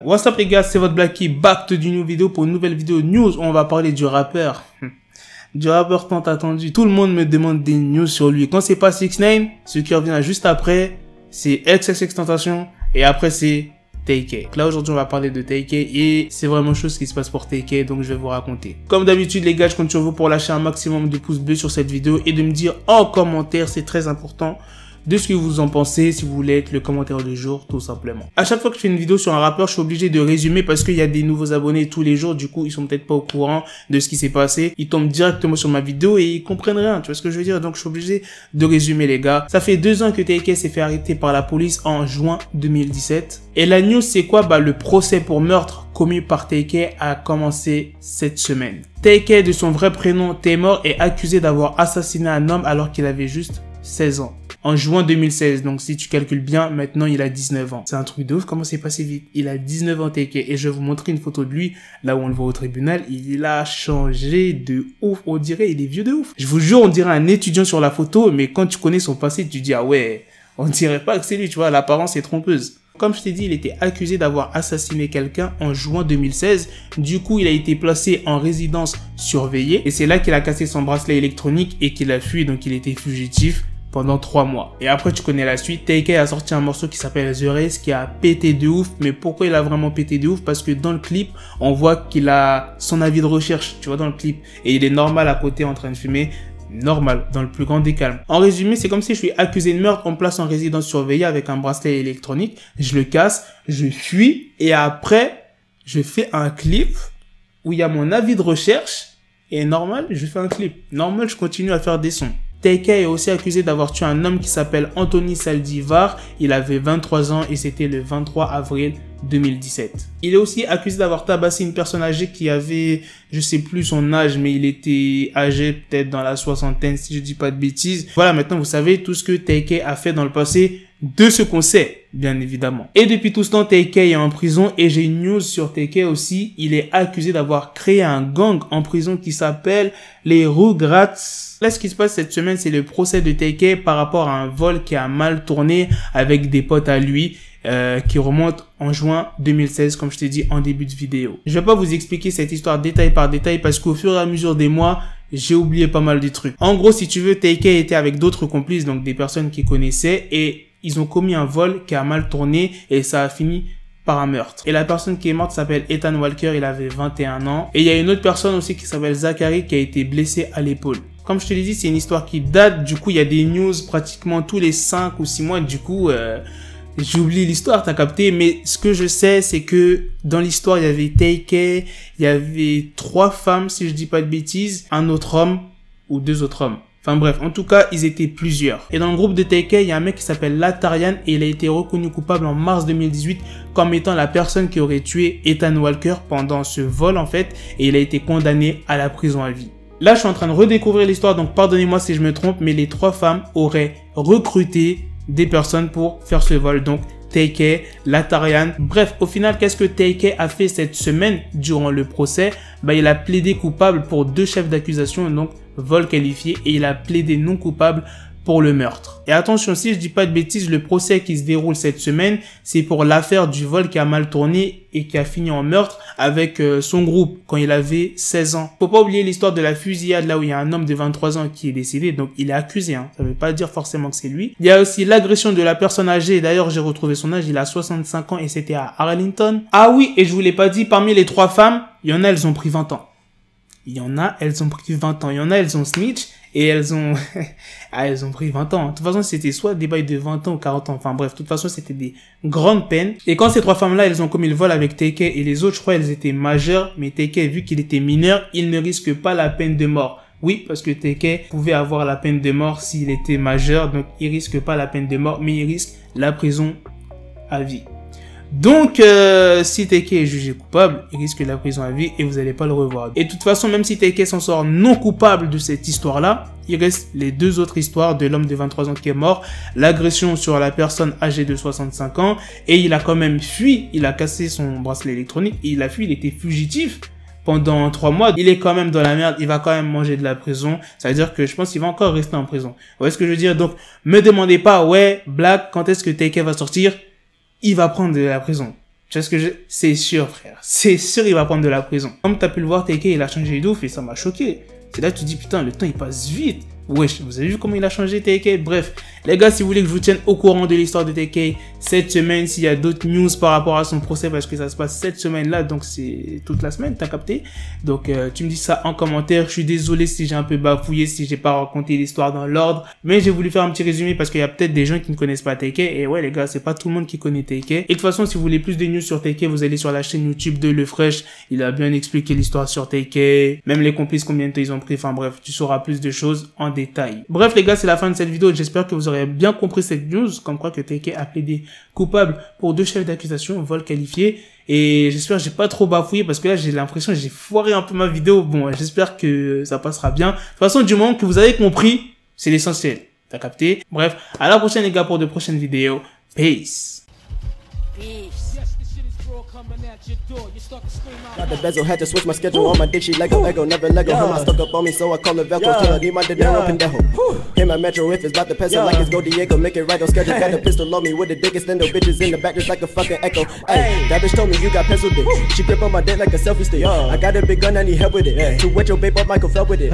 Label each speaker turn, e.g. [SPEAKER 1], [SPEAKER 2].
[SPEAKER 1] What's up les gars, c'est votre Blacky, back to d'une nouvelle vidéo pour une nouvelle vidéo news où on va parler du rappeur. Du rappeur tant attendu. Tout le monde me demande des news sur lui. Quand c'est pas 6ix9ine, ce qui revient juste après, c'est XXXTentacion et après c'est TK. Là aujourd'hui on va parler de TK et c'est vraiment chose qui se passe pour TK, donc je vais vous raconter. Comme d'habitude les gars, je compte sur vous pour lâcher un maximum de pouces bleus sur cette vidéo et de me dire en commentaire, c'est très important, de ce que vous en pensez, si vous voulez être le commentaire du jour, tout simplement. À chaque fois que je fais une vidéo sur un rappeur, je suis obligé de résumer parce qu'il y a des nouveaux abonnés tous les jours, du coup, ils sont peut-être pas au courant de ce qui s'est passé. Ils tombent directement sur ma vidéo et ils comprennent rien, tu vois ce que je veux dire? Donc, je suis obligé de résumer, les gars. Ça fait 2 ans que TK s'est fait arrêter par la police en juin 2017. Et la news, c'est quoi? Bah, le procès pour meurtre commis par TK a commencé cette semaine. TK, de son vrai prénom Taymor, est accusé d'avoir assassiné un homme alors qu'il avait juste 16 ans. En juin 2016, donc si tu calcules bien, maintenant il a 19 ans. C'est un truc de ouf, comment c'est passé vite. Il a 19 ans TK et je vais vous montrer une photo de lui, là où on le voit au tribunal. Il a changé de ouf, on dirait il est vieux de ouf. Je vous jure, on dirait un étudiant sur la photo, mais quand tu connais son passé, tu dis ah ouais, on dirait pas que c'est lui, tu vois, l'apparence est trompeuse. Comme je t'ai dit, il était accusé d'avoir assassiné quelqu'un en juin 2016. Du coup, il a été placé en résidence surveillée et c'est là qu'il a cassé son bracelet électronique et qu'il a fui, donc il était fugitif pendant 3 mois. Et après, tu connais la suite. TK a sorti un morceau qui s'appelle The Race qui a pété de ouf. Mais pourquoi il a vraiment pété de ouf? Parce que dans le clip, on voit qu'il a son avis de recherche, tu vois, dans le clip. Et il est normal à côté en train de fumer. Normal, dans le plus grand des calmes. En résumé, c'est comme si je suis accusé de meurtre, on me place en résidence surveillée avec un bracelet électronique. Je le casse, je fuis. Et après, je fais un clip où il y a mon avis de recherche. Et normal, je fais un clip. Normal, je continue à faire des sons. TK est aussi accusé d'avoir tué un homme qui s'appelle Anthony Saldivar. Il avait 23 ans et c'était le 23 avril 2017. Il est aussi accusé d'avoir tabassé une personne âgée qui avait, je sais plus son âge, mais il était âgé peut-être dans la soixantaine si je dis pas de bêtises. Voilà, maintenant vous savez tout ce que TK a fait dans le passé, de ce qu'on sait, bien évidemment. Et depuis tout ce temps, TK est en prison et j'ai une news sur TK aussi. Il est accusé d'avoir créé un gang en prison qui s'appelle les Rugrats. Là, ce qui se passe cette semaine, c'est le procès de TK par rapport à un vol qui a mal tourné avec des potes à lui. Qui remonte en juin 2016, comme je t'ai dit en début de vidéo. Je vais pas vous expliquer cette histoire détail par détail parce qu'au fur et à mesure des mois, j'ai oublié pas mal de trucs. En gros, si tu veux, TK était avec d'autres complices, donc des personnes qui connaissaient, et ils ont commis un vol qui a mal tourné et ça a fini par un meurtre. Et la personne qui est morte s'appelle Ethan Walker, il avait 21 ans. Et il y a une autre personne aussi qui s'appelle Zachary qui a été blessé à l'épaule. Comme je te l'ai dit, c'est une histoire qui date, du coup, il y a des news pratiquement tous les 5 ou 6 mois, du coup, j'oublie l'histoire, t'as capté, mais ce que je sais, c'est que dans l'histoire, il y avait TK, il y avait 3 femmes, si je dis pas de bêtises, un autre homme ou 2 autres hommes. Enfin bref, en tout cas, ils étaient plusieurs. Et dans le groupe de TK, il y a un mec qui s'appelle Latarian et il a été reconnu coupable en mars 2018 comme étant la personne qui aurait tué Ethan Walker pendant ce vol en fait, et il a été condamné à la prison à vie. Là, je suis en train de redécouvrir l'histoire, donc pardonnez-moi si je me trompe, mais les 3 femmes auraient recruté des personnes pour faire ce vol, donc TK, Latarian. Bref, au final, qu'est-ce que TK a fait cette semaine durant le procès? Bah, il a plaidé coupable pour 2 chefs d'accusation, donc vol qualifié, et il a plaidé non coupable pour le meurtre. Et attention, si je dis pas de bêtises, le procès qui se déroule cette semaine, c'est pour l'affaire du vol qui a mal tourné et qui a fini en meurtre avec son groupe quand il avait 16 ans. Faut pas oublier l'histoire de la fusillade là où il y a un homme de 23 ans qui est décédé, donc il est accusé, hein. Ça veut pas dire forcément que c'est lui. Il y a aussi l'agression de la personne âgée, d'ailleurs j'ai retrouvé son âge, il a 65 ans et c'était à Arlington. Ah oui, et je vous l'ai pas dit, parmi les 3 femmes, il y en a, elles ont pris 20 ans. Il y en a, elles ont pris 20 ans. Il y en a, elles ont snitch et elles ont elles ont pris 20 ans. De toute façon, c'était soit des bails de 20 ans ou 40 ans. Enfin bref, de toute façon, c'était des grandes peines. Et quand ces 3 femmes-là, elles ont commis le vol avec TK et les autres, je crois, elles étaient majeures. Mais TK, vu qu'il était mineur, il ne risque pas la peine de mort. Oui, parce que TK pouvait avoir la peine de mort s'il était majeur. Donc, il risque pas la peine de mort, mais il risque la prison à vie. Donc, si TK est jugé coupable, il risque la prison à vie et vous n'allez pas le revoir. Et de toute façon, même si TK s'en sort non coupable de cette histoire-là, il reste les 2 autres histoires de l'homme de 23 ans qui est mort, l'agression sur la personne âgée de 65 ans, et il a quand même fui, il a cassé son bracelet électronique, et il a fui, il était fugitif pendant 3 mois. Il est quand même dans la merde, il va quand même manger de la prison, ça veut dire que je pense qu'il va encore rester en prison. Vous voyez ce que je veux dire? Donc, me demandez pas, ouais, Black, quand est-ce que TK va sortir? Il va prendre de la prison. Tu vois ce que c'est sûr, frère. C'est sûr, il va prendre de la prison. Comme t'as pu le voir, TK, il a changé d'ouf et ça m'a choqué. C'est là que tu dis, putain, le temps, il passe vite. Wesh, vous avez vu comment il a changé TK? Bref, les gars, si vous voulez que je vous tienne au courant de l'histoire de TK cette semaine, s'il y a d'autres news par rapport à son procès, parce que ça se passe cette semaine-là, donc c'est toute la semaine, t'as capté? Donc tu me dis ça en commentaire. Je suis désolé si j'ai un peu bafouillé, si j'ai pas raconté l'histoire dans l'ordre, mais j'ai voulu faire un petit résumé parce qu'il y a peut-être des gens qui ne connaissent pas TK. Et ouais les gars, c'est pas tout le monde qui connaît TK. Et de toute façon, si vous voulez plus de news sur TK, vous allez sur la chaîne YouTube de Le Fresh. Il a bien expliqué l'histoire sur TK, même les complices, combien de temps ils ont pris. Enfin bref, tu sauras plus de choses en détail. Bref les gars, c'est la fin de cette vidéo. J'espère que vous aurez bien compris cette news, comme quoi que TK a plaidé coupable pour 2 chefs d'accusation, vol qualifié. Et j'espère que j'ai pas trop bafouillé parce que là j'ai l'impression que j'ai foiré un peu ma vidéo. Bon, j'espère que ça passera bien. De toute façon, du moment que vous avez compris, c'est l'essentiel. T'as capté? Bref, à la prochaine les gars pour de prochaines vidéos. Peace.
[SPEAKER 2] Got the bezel, had to switch my schedule on my dick, she Lego, never Lego. Him, I stuck up on me, so I call it Velcro. Still, I need my dinero pendejo. Hit my metro if it's about to peso, like it's Go Diego, make it right on schedule. Got a pistol on me with the dick, extendo bitches in the back just like a fucking echo. Hey, that bitch told me you got pencil dick. She grip on my dick like a selfie stick. I got a big gun, I need help with it. To wet your babe up, Michael fell with it.